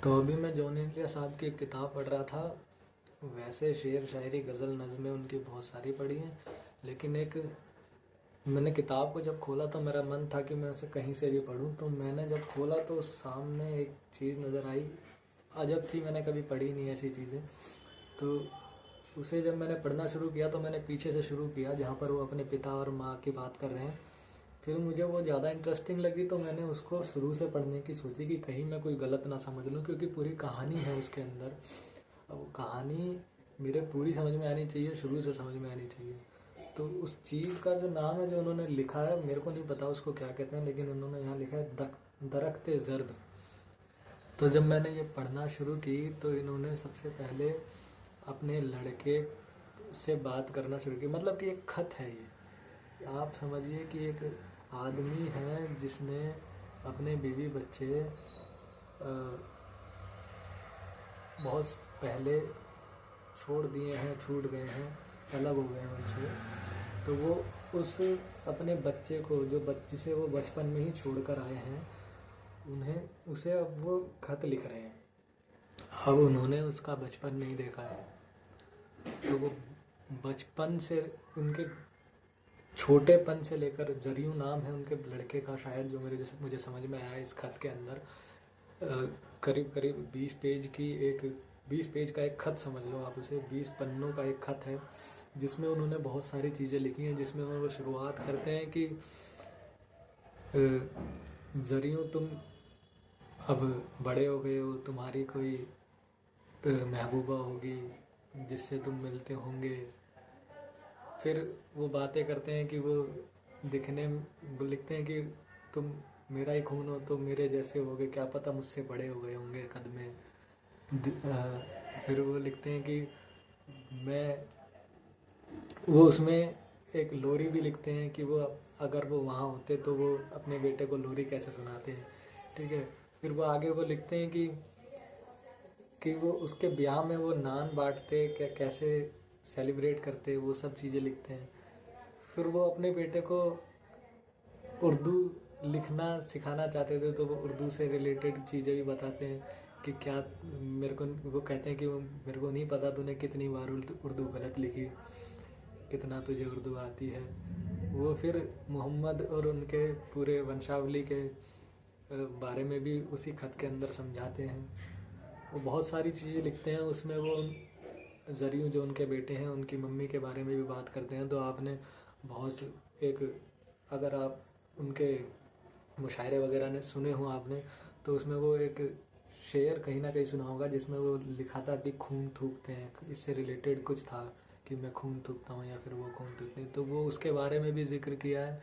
तो अभी मैं जॉन एलिया साहब की एक किताब पढ़ रहा था। वैसे शेर शायरी गज़ल नज़में उनकी बहुत सारी पढ़ी हैं, लेकिन एक मैंने किताब को जब खोला तो मेरा मन था कि मैं उसे कहीं से भी पढूं। तो मैंने जब खोला तो सामने एक चीज़ नज़र आई, अजब थी, मैंने कभी पढ़ी नहीं ऐसी चीज़ें। तो उसे जब मैंने पढ़ना शुरू किया तो मैंने पीछे से शुरू किया, जहाँ पर वो अपने पिता और माँ की बात कर रहे हैं। फिर मुझे वो ज़्यादा इंटरेस्टिंग लगी तो मैंने उसको शुरू से पढ़ने की सोची कि कहीं मैं कोई गलत ना समझ लूँ, क्योंकि पूरी कहानी है उसके अंदर। अब वो कहानी मेरे पूरी समझ में आनी चाहिए, शुरू से समझ में आनी चाहिए। तो उस चीज़ का जो नाम है जो उन्होंने लिखा है, मेरे को नहीं पता उसको क्या कहते हैं, लेकिन उन्होंने यहाँ लिखा है दरख्त ज़र्द। तो जब मैंने ये पढ़ना शुरू की तो इन्होंने सबसे पहले अपने लड़के से बात करना शुरू की। मतलब कि एक खत है ये, आप समझिए कि एक आदमी है जिसने अपने बीवी बच्चे बहुत पहले छोड़ दिए हैं, छूट गए हैं, अलग हो गए हैं उनसे। तो वो उस अपने बच्चे को, जो बच्चे से वो बचपन में ही छोड़कर आए हैं, उन्हें उसे अब वो खत लिख रहे हैं। अब उन्होंने उसका बचपन नहीं देखा है, तो वो बचपन से, उनके छोटेपन से लेकर, जरियू नाम है उनके लड़के का शायद, जो मुझे समझ में आया इस खत के अंदर। करीब करीब 20 पेज का एक खत समझ लो आप उसे, 20 पन्नों का एक खत है, जिसमें उन्होंने बहुत सारी चीज़ें लिखी हैं। जिसमें वो शुरुआत करते हैं कि जरियू तुम अब बड़े हो गए हो, तुम्हारी कोई महबूबा होगी जिससे तुम मिलते होंगे। फिर वो बातें करते हैं कि वो वो लिखते हैं कि तुम मेरा ही खून हो तो मेरे जैसे होगे, क्या पता मुझसे बड़े हो गए होंगे कद में। फिर वो लिखते हैं कि मैं, वो उसमें एक लोरी भी लिखते हैं कि वो अगर वो वहाँ होते तो वो अपने बेटे को लोरी कैसे सुनाते हैं। ठीक है। फिर वो आगे वो लिखते हैं कि वो उसके ब्याह में वो नान बांटते, कैसे सेलिब्रेट करते, वो सब चीज़ें लिखते हैं। फिर वो अपने बेटे को उर्दू लिखना सिखाना चाहते थे, तो वो उर्दू से रिलेटेड चीज़ें भी बताते हैं कि क्या मेरे को, वो कहते हैं कि मेरे को नहीं पता तूने कितनी बार उर्दू गलत लिखी, कितना तुझे उर्दू आती है। वो फिर मोहम्मद और उनके पूरे वंशावली के बारे में भी उसी खत के अंदर समझाते हैं। वो बहुत सारी चीज़ें लिखते हैं उसमें। वो जरियू जो उनके बेटे हैं, उनकी मम्मी के बारे में भी बात करते हैं। तो आपने बहुत एक, अगर आप उनके मुशायरे वगैरह ने सुने हो आपने, तो उसमें वो एक शेर कहीं ना कहीं सुना होगा जिसमें वो लिखा था कि खून थूकते हैं, इससे रिलेटेड कुछ था कि मैं खून थूकता हूँ या फिर वो खून थूकते हैं। तो वो उसके बारे में भी जिक्र किया है,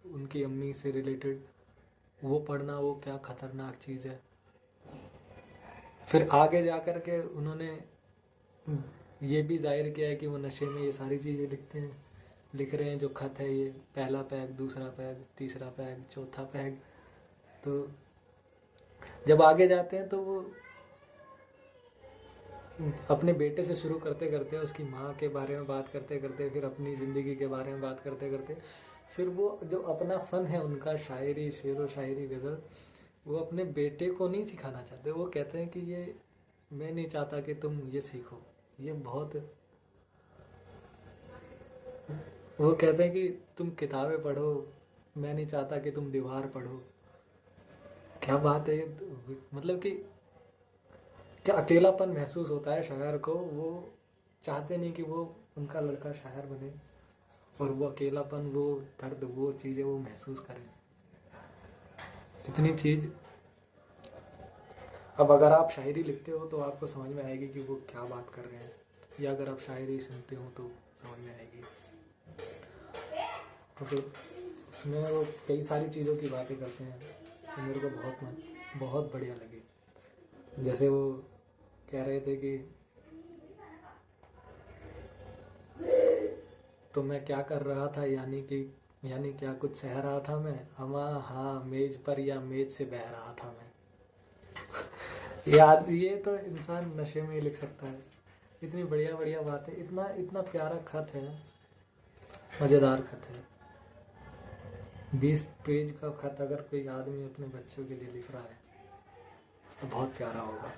उनकी अम्मी से रिलेटेड। वो पढ़ना, वो क्या खतरनाक चीज़ है। फिर आगे जा कर के उन्होंने ये भी जाहिर किया है कि वो नशे में ये सारी चीज़ें लिख रहे हैं। जो खत है ये, पहला पैग, दूसरा पैग, तीसरा पैग, चौथा पैग। तो जब आगे जाते हैं तो वो अपने बेटे से शुरू करते करते, उसकी माँ के बारे में बात करते करते, फिर अपनी ज़िंदगी के बारे में बात करते करते, फिर वो जो अपना फ़न है उनका, शायरी, शेर व शायरी, गज़ल, वो अपने बेटे को नहीं सिखाना चाहते। वो कहते हैं कि ये, मैं नहीं चाहता कि तुम ये सीखो, ये बहुत, वो कहते हैं कि तुम किताबें पढ़ो, मैं नहीं चाहता कि तुम दीवार पढ़ो। क्या बात है। मतलब कि क्या अकेलापन महसूस होता है शायर को। वो चाहते नहीं कि वो, उनका लड़का शायर बने, और वो अकेलापन, वो दर्द, वो चीज़ें वो महसूस करें। इतनी चीज़, अब अगर आप शायरी लिखते हो तो आपको समझ में आएगी कि वो क्या बात कर रहे हैं, या अगर आप शायरी सुनते हो तो समझ में आएगी। तो फिर उसमें वो कई सारी चीज़ों की बातें करते हैं तो मेरे को बहुत बढ़िया लगी। जैसे वो कह रहे थे कि तो मैं क्या कर रहा था, यानी क्या कुछ सह रहा था मैं, अमा हाँ मेज पर या मेज से बह रहा था मैं। याद, ये तो इंसान नशे में ही लिख सकता है। इतनी बढ़िया बढ़िया बातें, इतना इतना प्यारा खत है, मज़ेदार खत है। 20 पेज का खत अगर कोई आदमी अपने बच्चों के लिए लिख रहा है तो बहुत प्यारा होगा,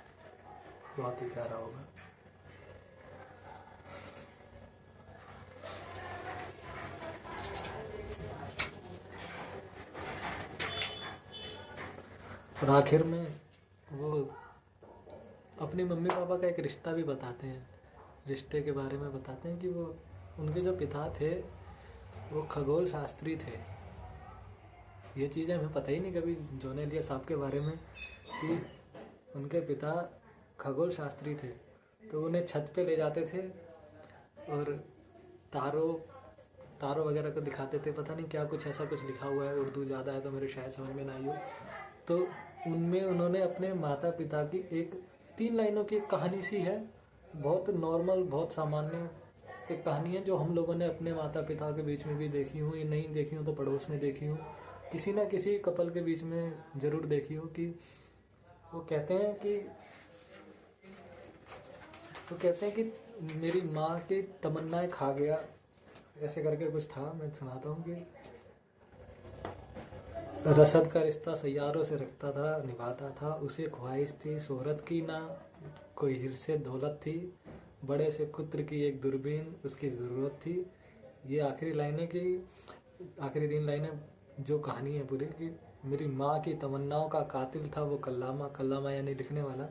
बहुत ही प्यारा होगा। और आखिर में वो अपनी मम्मी पापा का एक रिश्ता भी बताते हैं, रिश्ते के बारे में बताते हैं कि वो उनके जो पिता थे वो खगोल शास्त्री थे। ये चीज़ें हमें पता ही नहीं कभी जॉन एलिया साहब के बारे में कि उनके पिता खगोल शास्त्री थे। तो उन्हें छत पे ले जाते थे और तारों वगैरह को दिखाते थे। पता नहीं क्या कुछ ऐसा कुछ लिखा हुआ है, उर्दू ज़्यादा है तो मेरे शायद समझ में ना आई हो। तो उनमें उन्होंने अपने माता पिता की एक 3 लाइनों की एक कहानी सी है, बहुत नॉर्मल, बहुत सामान्य एक कहानी है जो हम लोगों ने अपने माता पिता के बीच में भी देखी हूँ, ये नहीं देखी हूँ तो पड़ोस में देखी हूँ, किसी ना किसी कपल के बीच में ज़रूर देखी हो। कि वो कहते हैं कि मेरी माँ की तमन्नाएं खा गया, ऐसे करके कुछ था। मैं सुनाता हूँ कि रसद का रिश्ता सैयारों से रखता था, निभाता था, उसे ख्वाहिश थी शोहरत की, ना कोई हिर्से दौलत थी, बड़े से कुत्र की एक दूरबीन उसकी ज़रूरत थी। ये आखिरी 3 लाइनें जो कहानी है पूरी की, मेरी माँ की तमन्नाओं का कातिल था वो कल्लामा यानी लिखने वाला।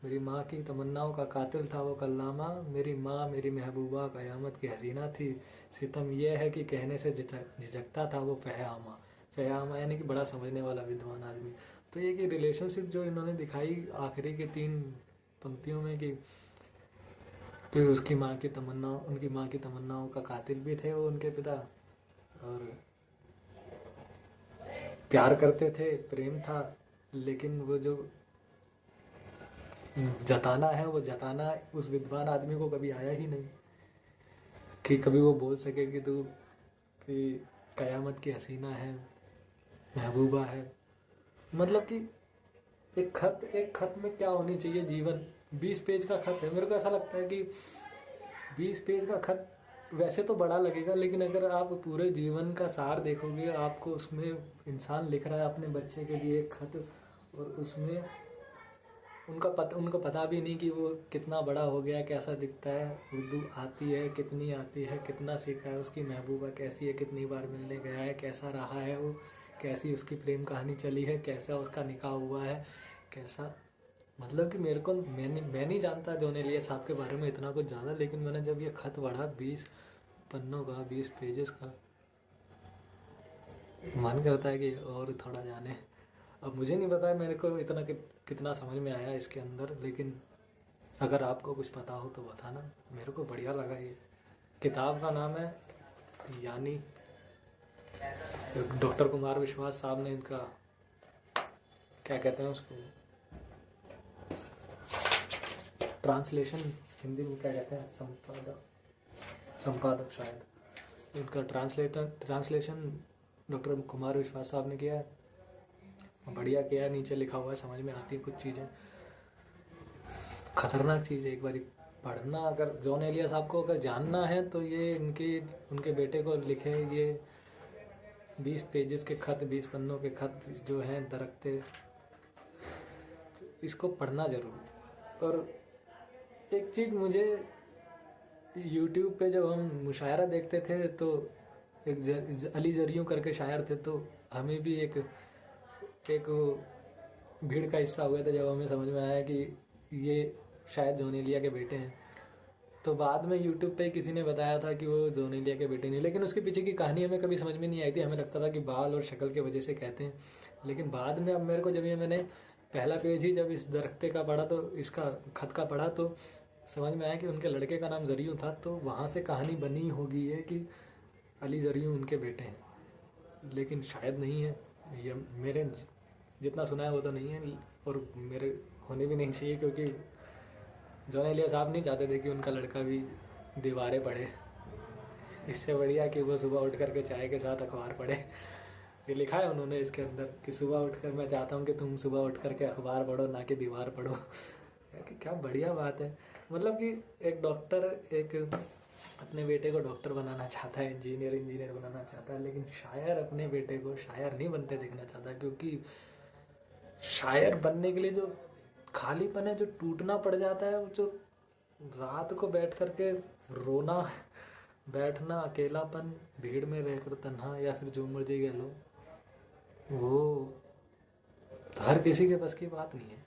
मेरी माँ की तमन्नाओं का कातिल था वो कल्लामा, मेरी माँ मेरी महबूबा क़यामत की हसीना थी, सितम यह है कि कहने से झिझकता था वो फ़यामा यानी कि बड़ा समझने वाला विद्वान आदमी। तो ये कि रिलेशनशिप जो इन्होंने दिखाई आखिरी के 3 पंक्तियों में कि उनकी माँ की तमन्नाओं का कातिल भी थे वो उनके पिता, और प्यार करते थे, प्रेम था, लेकिन वो जो जताना उस विद्वान आदमी को कभी आया ही नहीं कि कभी वो बोल सके कि तू कि कयामत की हसीना है, महबूबा है। मतलब कि एक खत में क्या होनी चाहिए जीवन। 20 पेज का खत है, मेरे को ऐसा लगता है कि 20 पेज का खत वैसे तो बड़ा लगेगा, लेकिन अगर आप पूरे जीवन का सार देखोगे, आपको उसमें इंसान लिख रहा है अपने बच्चे के लिए एक खत, और उसमें उनको पता भी नहीं कि वो कितना बड़ा हो गया, कैसा दिखता है, उर्दू आती है, कितनी आती है, कितना सीखा है, उसकी महबूबा कैसी है, कितनी बार मिलने गया है, कैसा रहा है वो, कैसी उसकी प्रेम कहानी चली है, कैसा उसका निकाह हुआ है, कैसा। मतलब कि मैं नहीं जानता जॉन एलिया साहब के बारे में इतना कुछ ज़्यादा, लेकिन मैंने जब ये खत पढ़ा 20 पन्नों का, 20 पेजेस का, मन करता है कि और थोड़ा जाने। अब मुझे नहीं पता है मेरे को इतना कितना समझ में आया इसके अंदर, लेकिन अगर आपको कुछ पता हो तो बताना। मेरे को बढ़िया लगा ये। किताब का नाम है यानी, डॉक्टर कुमार विश्वास साहब ने इनका क्या कहते हैं उसको, ट्रांसलेशन हिंदी में क्या कहते हैं, संपादक शायद। इनका ट्रांसलेशन डॉक्टर कुमार विश्वास साहब ने किया है, बढ़िया किया है। नीचे लिखा हुआ है, समझ में आती है कुछ चीज़ें। खतरनाक चीज़ है, एक बार पढ़ना। अगर जॉन एलिया साहब को अगर जानना है तो ये उनके बेटे को लिखे ये 20 पेजेस के खत, 20 पन्नों के खत जो हैं दरख्ते, इसको पढ़ना जरूर। और एक चीज़ मुझे यूट्यूब पे जब हम मुशायरा देखते थे तो एक अली जरियों करके शायर थे, तो हमें भी एक भीड़ का हिस्सा हुए थे जब हमें समझ में आया कि ये शायद जॉन एलिया के बेटे हैं। तो बाद में यूट्यूब पे किसी ने बताया था कि वो जॉन एलिया के बेटे नहीं, लेकिन उसके पीछे की कहानी हमें कभी समझ में नहीं आई थी। हमें लगता था कि बाल और शक्ल के वजह से कहते हैं, लेकिन बाद में अब मेरे को मैंने पहला पेज ही जब इस दरख्ते का पढ़ा, तो इसका खत का पढ़ा, तो समझ में आया कि उनके लड़के का नाम जरियूं था। तो वहाँ से कहानी बनी होगी है कि अली जरियूं उनके बेटे हैं, लेकिन शायद नहीं है। ये मेरे जितना सुना है वो तो नहीं है, और मेरे होने भी नहीं चाहिए, क्योंकि जॉन एलिया साहब नहीं चाहते थे कि उनका लड़का भी दीवारें पढ़े। इससे बढ़िया कि वो सुबह उठ करके चाय के साथ अखबार पढ़े। ये लिखा है उन्होंने इसके अंदर कि सुबह उठकर मैं चाहता हूँ कि तुम सुबह उठ करके अखबार पढ़ो, ना कि दीवार पढ़ो। क्या बढ़िया बात है। मतलब कि एक डॉक्टर एक अपने बेटे को डॉक्टर बनाना चाहता है, इंजीनियर बनाना चाहता है, लेकिन शायर अपने बेटे को शायर नहीं बनते देखना चाहता, क्योंकि शायर बनने के लिए जो खालीपन है जो टूटना पड़ जाता है, वो जो रात को बैठ करके रोना, बैठना, अकेलापन, भीड़ में रहकर तन्हा, या फिर जो मर्जी कह लो, वो हर किसी के बस की बात नहीं है।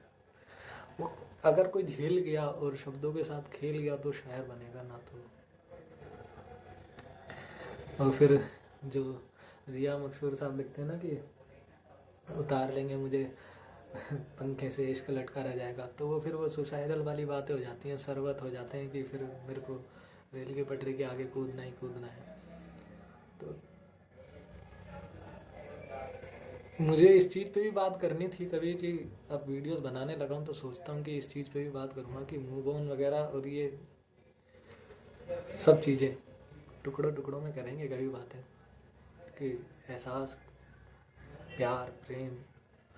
वो अगर कोई झेल गया और शब्दों के साथ खेल गया तो शायर बनेगा, ना तो। और फिर जो जिया मकसूर साहब लिखते हैं ना कि उतार लेंगे मुझे पंखे से, इश्क लटका रह जाएगा, तो वो फिर वो सुसाइडल वाली बातें हो जाती हैं, सरवत हो जाते हैं कि फिर मेरे को रेल की पटरी के आगे कूदना ही कूदना है। तो मुझे इस चीज़ पे भी बात करनी थी कभी, कि अब वीडियोस बनाने लगा हूँ तो सोचता हूँ कि इस चीज़ पे भी बात करूँगा कि मूव ऑन वगैरह और ये सब चीज़ें टुकड़ों टुकड़ों में करेंगे कभी बातें, कि एहसास, प्यार, प्रेम,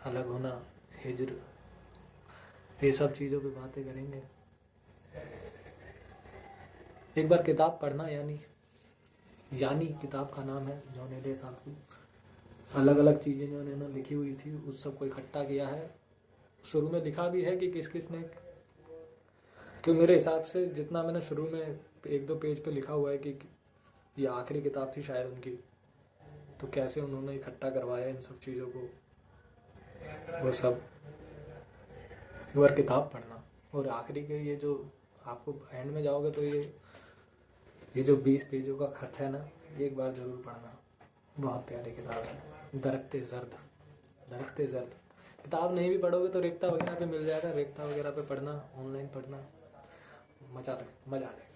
अलग होना, हिजर, ये सब चीज़ों पे बातें करेंगे। एक बार किताब पढ़ना, यानी किताब का नाम है जॉन एलिया साहब की। अलग अलग चीज़ें जो उन्होंने लिखी हुई थी उस सब को इकट्ठा किया है। शुरू में लिखा भी है कि किस किस ने, क्यों मेरे हिसाब से जितना मैंने शुरू में 1-2 पेज पे लिखा हुआ है कि ये आखिरी किताब थी शायद उनकी, तो कैसे उन्होंने इकट्ठा करवाया इन सब चीज़ों को, वो सब एक बार किताब पढ़ना। और आखिरी के ये जो आपको एंड में जाओगे तो ये जो 20 पेजों का खत है ना, एक बार ज़रूर पढ़ना, बहुत प्यारी किताब है। दरख्ते ज़र्द किताब नहीं भी पढ़ोगे तो रेख्ता वगैरह पे मिल जाएगा, रेख्ता वगैरह पे पढ़ना, ऑनलाइन पढ़ना, मज़ा आ जाएगा।